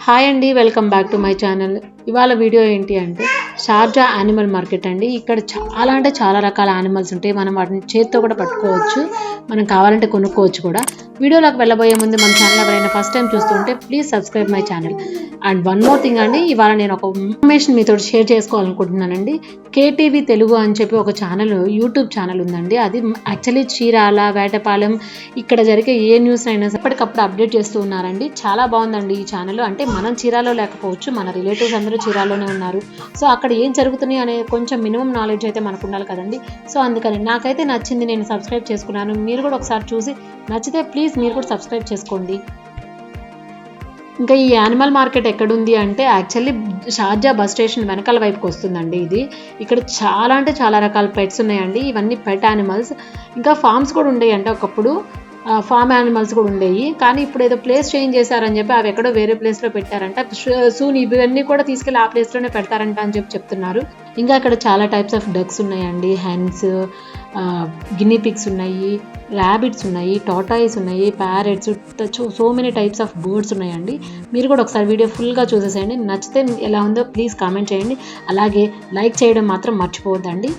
Hi అండి, welcome back to my channel. ఇవాళ video ఏంటి అంటే షార్జా యానిమల్ మార్కెట్ అండి. ఇక్కడ చాలా అంటే చాలా రకాల యానిమల్స్ ఉంటాయి. మనం వాటిని చేతితో కూడా పట్టుకోవచ్చు, మనం కావాలంటే కొనుక్కోవచ్చు కూడా. వీడియోలోకి వెళ్ళబోయే ముందు మన ఛానల్ ఎవరైనా ఫస్ట్ టైం చూస్తుంటే please subscribe my channel. And one more thing అండి, ఇవాళ నేను ఒక ఇన్ఫర్మేషన్ మీతో షేర్ చేసుకోవాలనుకుంటున్నానండి. కేటీవీ తెలుగు అని చెప్పి ఒక ఛానల్, యూట్యూబ్ ఛానల్ ఉందండి. అది యాక్చువల్లీ చీరాల, వేటపాలెం ఇక్కడ జరిగే ఏ న్యూస్ అయినా ఎప్పటికప్పుడు అప్డేట్ చేస్తూ ఉన్నారండి. చాలా బాగుందండి ఈ ఛానల్. అంటే మనం చీరాలో లేకపోవచ్చు, మన రిలేటివ్స్ అందరూ చీరాలోనే ఉన్నారు. సో అక్కడ ఏం జరుగుతున్నాయి అనే కొంచెం మినిమం నాలెడ్జ్ అయితే మనకు ఉండాలి కదండి. సో అందుకని నాకైతే నచ్చింది, నేను సబ్స్క్రైబ్ చేసుకున్నాను. మీరు కూడా ఒకసారి చూసి నచ్చితే ప్లీజ్ మీరు కూడా సబ్స్క్రైబ్ చేసుకోండి. ఇంకా ఈ యానిమల్ మార్కెట్ ఎక్కడుంది అంటే యాక్చువల్లీ షార్జా బస్ స్టేషన్ వెనకాల వైపుకి వస్తుందండి. ఇది ఇక్కడ చాలా అంటే చాలా రకాల పెట్స్ ఉన్నాయండి. ఇవన్నీ పెట్ యానిమల్స్. ఇంకా ఫార్మ్స్ కూడా ఉండేయంట ఒకప్పుడు, ఫార్మ్ యానిమల్స్ కూడా ఉండేవి. కానీ ఇప్పుడు ఏదో ప్లేస్ చేంజ్ చేశారని చెప్పి అవి ఎక్కడో వేరే ప్లేస్లో పెట్టారంట. సూన్ ఇవన్నీ కూడా తీసుకెళ్ళి ఆ ప్లేస్లోనే పెడతారంట అని చెప్పి చెప్తున్నారు. ఇంకా ఇక్కడ చాలా టైప్స్ ఆఫ్ డక్స్ ఉన్నాయండి. హెన్స్, గిన్నీ పిగ్స్ ఉన్నాయి, ర్యాబిట్స్ ఉన్నాయి, టాటాయిస్ ఉన్నాయి, parrots, so many types of birds ఉన్నాయండి. మీరు కూడా ఒకసారి వీడియో ఫుల్గా చూసేసేయండి. నచ్చితే ఎలా ఉందో ప్లీజ్ కామెంట్ చేయండి. అలాగే లైక్ చేయడం మాత్రం మర్చిపోవద్దండి.